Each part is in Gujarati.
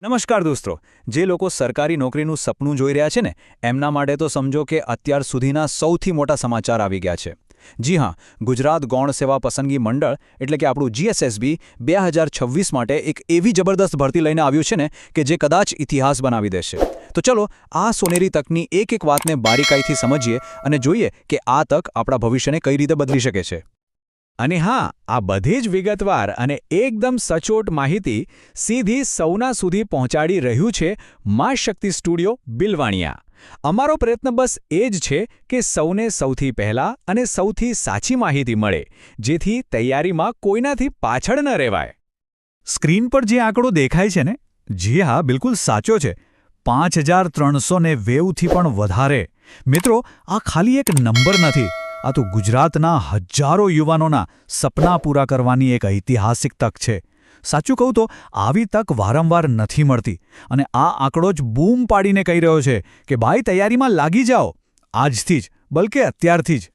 નમસ્કાર દોસ્તો, જે લોકો સરકારી નોકરીનું સપનું જોઈ રહ્યા છે ને એમના માટે તો સમજો કે અત્યાર સુધીના સૌથી મોટા સમાચાર આવી ગયા છે. જી હા, ગુજરાત ગૌણ સેવા પસંદગી મંડળ એટલે કે આપણું GSSB 2026 માટે એક એવી જબરદસ્ત ભરતી લઈને આવ્યું છે ને કે જે કદાચ ઇતિહાસ બનાવી દેશે. તો ચલો આ સોનેરી તકની એક વાતને બારીકાઈથી સમજીએ અને જોઈએ કે આ તક આપણા ભવિષ્યને કઈ રીતે બદલી શકે છે. અને હા, આ બધી જ વિગતવાર અને એકદમ સચોટ માહિતી સીધી સૌના સુધી પહોંચાડી રહ્યું છે મા શક્તિ સ્ટુડિયો બિલવાણિયા. અમારો પ્રયત્ન બસ એ જ છે કે સૌને સૌથી પહેલાં અને સૌથી સાચી માહિતી મળે, જેથી તૈયારીમાં કોઈનાથી પાછળ ન રહેવાય. સ્ક્રીન પર જે આંકડો દેખાય છે ને, જી હા, બિલકુલ સાચો છે. 5390 પણ વધારે. મિત્રો, આ ખાલી એક નંબર નથી. આ તો ગુજરાતના હજારો યુવાનોના સપના પૂરા કરવાની એક ઐતિહાસિક તક છે. સાચું કહું તો આવી તક વારંવાર નથી મળતી, અને આ આંકડો જ બૂમ પાડીને કહી રહ્યો છે કે ભાઈ, તૈયારીમાં લાગી જાઓ, આજથી જ, બલકે અત્યારથી જ.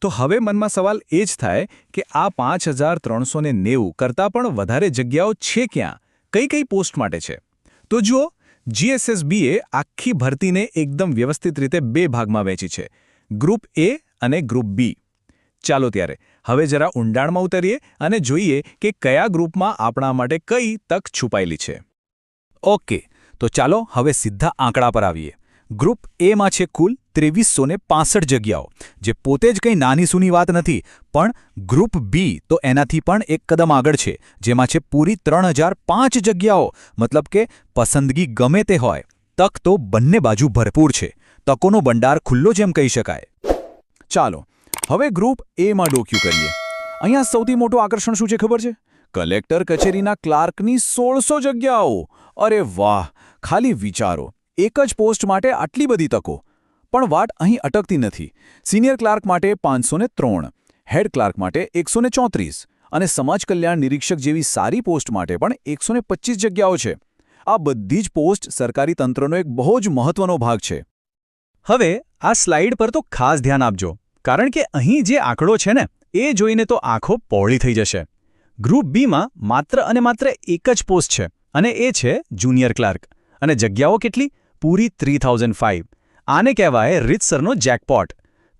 તો હવે મનમાં સવાલ એ જ થાય કે આ 5390 કરતાં પણ વધારે જગ્યાઓ છે ક્યાં, કઈ કઈ પોસ્ટ માટે છે? તો જુઓ, GSSBએ આખી ભરતીને એકદમ વ્યવસ્થિત રીતે બે ભાગમાં વહેંચી છે, ગ્રુપ એ અને ગ્રુપ બી. ચાલો ત્યારે હવે જરા ઊંડાણમાં ઉતરીએ અને જોઈએ કે કયા ગ્રુપમાં આપણા માટે કઈ તક છુપાયેલી છે. ઓકે, તો ચાલો હવે સીધા આંકડા પર આવીએ. ગ્રુપ એમાં છે કુલ 2365 જગ્યાઓ, જે પોતે જ કંઈ નાની સૂની વાત નથી. પણ ગ્રુપ બી તો એનાથી પણ એક કદમ આગળ છે, જેમાં છે પૂરી 3005 જગ્યાઓ. મતલબ કે પસંદગી ગમે તે હોય, તક તો બંને બાજુ ભરપૂર છે. તકોનો ભંડાર ખુલ્લો જેમ કહી શકાય. ચાલો હવે ગ્રુપ એમાં ડોક્યું કરીએ. અહીંયા સૌથી મોટું આકર્ષણ શું છે ખબર છે? કલેક્ટર કચેરીના ક્લાર્કની 1600 જગ્યાઓ. અરે વાહ, ખાલી વિચારો, એક જ પોસ્ટ માટે આટલી બધી તકો. પણ વાત અહીં અટકતી નથી. સિનિયર ક્લાર્ક માટે 503, હેડ ક્લાર્ક માટે 134 અને સમાજ કલ્યાણ નિરીક્ષક જેવી સારી પોસ્ટ માટે પણ 125 જગ્યાઓ છે. આ બધી જ પોસ્ટ સરકારી તંત્રનો એક બહુ જ મહત્વનો ભાગ છે. હવે આ સ્લાઇડ પર તો ખાસ ધ્યાન આપજો, કારણ કે અહીં જે આંકડો છે ને એ જોઈને તો આંખો પહોળી થઈ જશે. ગ્રુપ બીમાં માત્ર અને માત્ર એક જ પોસ્ટ છે, અને એ છે જુનિયર ક્લાર્ક. અને જગ્યાઓ કેટલી? પૂરી 3005. આને કહેવાય રીતસરનો જેકપોટ.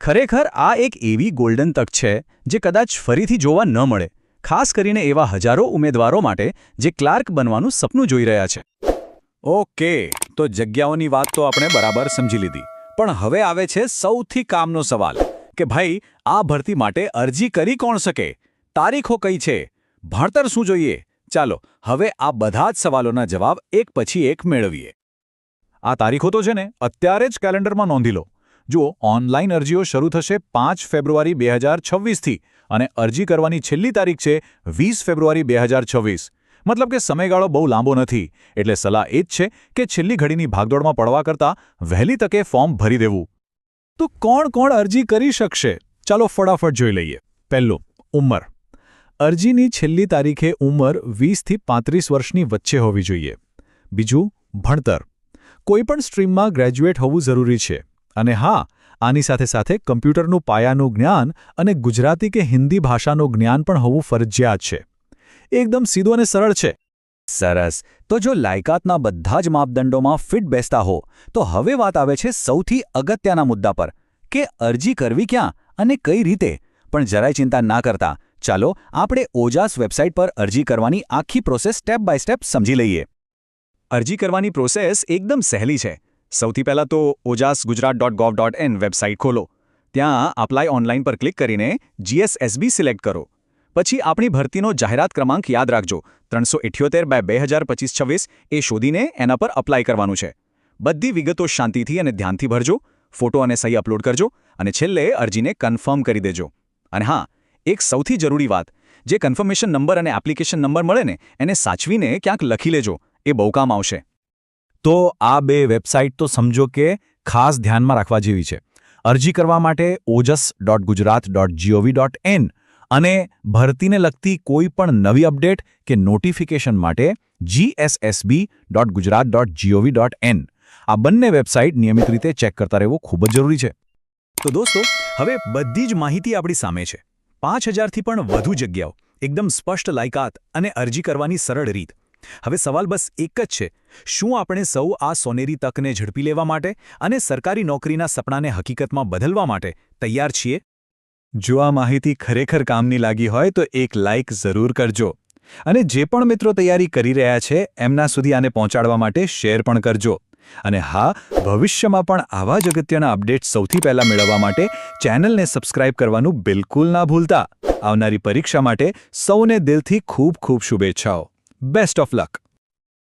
ખરેખર આ એક એવી ગોલ્ડન તક છે જે કદાચ ફરીથી જોવા ન મળે, ખાસ કરીને એવા હજારો ઉમેદવારો માટે જે ક્લાર્ક બનવાનું સપનું જોઈ રહ્યા છે. ઓકે, તો જગ્યાઓની વાત તો આપણે બરાબર સમજી લીધી. પણ હવે આવે છે સૌથી કામનો સવાલ કે ભાઈ, આ ભરતી માટે અરજી કરી કોણ શકે? તારીખો કઈ છે? ભણતર શું જોઈએ? ચાલો હવે આ બધા જ સવાલોના જવાબ એક પછી એક મેળવીએ. આ તારીખો તો છે ને અત્યારે જ કેલેન્ડરમાં નોંધી લો. જુઓ, ઓનલાઈન અરજીઓ શરૂ થશે 5 ફેબ્રુઆરી 2026થી અને અરજી કરવાની છેલ્લી તારીખ છે 20 ફેબ્રુઆરી 2026. મતલબ કે સમયગાળો બહુ લાંબો નથી. એટલે સલાહ એ જ છે કે છેલ્લી ઘડીની ભાગદોડમાં પડવા કરતાં વહેલી તકે ફોર્મ ભરી દેવું. તો કોણ કોણ અરજી કરી શકશે? ચાલો ફટાફટ જોઈ લઈએ. પહેલું, ઉંમર. અરજીની છેલ્લી તારીખે ઉંમર 20થી 35 વર્ષની વચ્ચે હોવી જોઈએ. બીજું, ભણતર. કોઈપણ સ્ટ્રીમમાં ગ્રેજ્યુએટ હોવું જરૂરી છે. અને હા, આની સાથે સાથે કમ્પ્યુટરનું પાયાનું જ્ઞાન અને ગુજરાતી કે હિન્દી ભાષાનું જ્ઞાન પણ હોવું ફરજિયાત છે. એકદમ સીધું અને સરળ છે. સરસ. તો જો લાયકાતના બધા જ માપદંડોમાં ફિટ બેસતા હો, તો હવે વાત આવે છે સૌથી અગત્યના મુદ્દા પર કે અરજી કરવી ક્યાં અને કઈ રીતે. પણ જરાય ચિંતા ના કરતા, ચાલો આપણે ઓજાસ વેબસાઇટ પર અરજી કરવાની આખી પ્રોસેસ સ્ટેપ બાય સ્ટેપ સમજી લઈએ. અરજી કરવાની પ્રોસેસ એકદમ સહેલી છે. સૌથી પહેલાં તો ojasgujarat.gov.in વેબસાઇટ ખોલો. ત્યાં અપ્લાય ઓનલાઈન પર ક્લિક કરીને GSSB સિલેક્ટ કરો. પછી આપણી ભરતીનો જાહેરાત ક્રમાંક યાદ રાખજો, 378/2025-26. એ શોધીને એના પર અપ્લાય કરવાનું છે. બધી વિગતો શાંતિથી અને ધ્યાનથી ભરજો, ફોટો અને સહી અપલોડ કરજો, અને છેલ્લે અરજીને કન્ફર્મ કરી દેજો. અને હા, એક સૌથી જરૂરી વાત, જે કન્ફર્મેશન નંબર અને એપ્લિકેશન નંબર મળે ને એને સાચવીને ક્યાંક લખી લેજો, એ બહુ કામ આવશે. તો આ બે વેબસાઇટ તો સમજો કે ખાસ ધ્યાનમાં રાખવા જેવી છે. અરજી કરવા માટે ojas.gujarat.gov.in અને ભરતીને લગતી કોઈ પણ નવી અપડેટ કે નોટિફિકેશન માટે gssb.gujarat.gov.in. આ બંને વેબસાઇટ નિયમિત રીતે ચેક કરતા રહેવું ખૂબ જ જરૂરી છે. તો દોસ્તો, હવે બધી જ માહિતી આપણી સામે છે. 5000થી પણ વધુ જગ્યાઓ, એકદમ સ્પષ્ટ લાયકાત અને અરજી કરવાની સરળ રીત. હવે સવાલ બસ એક જ છે, શું આપણે સૌ આ સોનેરી તકને ઝડપી લેવા માટે અને સરકારી નોકરીના સપનાને હકીકતમાં બદલવા માટે તૈયાર છીએ? જો આ માહિતી ખરેખર કામની લાગી હોય તો એક લાઇક જરૂર કરજો અને જે પણ મિત્રો તૈયારી કરી રહ્યા છે એમના સુધી આને પહોંચાડવા માટે શેર પણ કરજો. અને હા, ભવિષ્યમાં પણ આવા જ અગત્યના અપડેટ સૌથી પહેલા મેળવવા માટે ચેનલને સબસ્ક્રાઇબ કરવાનું બિલકુલ ના ભૂલતા. આવનારી પરીક્ષા માટે સૌને દિલથી ખૂબ ખૂબ શુભેચ્છાઓ. Best of luck.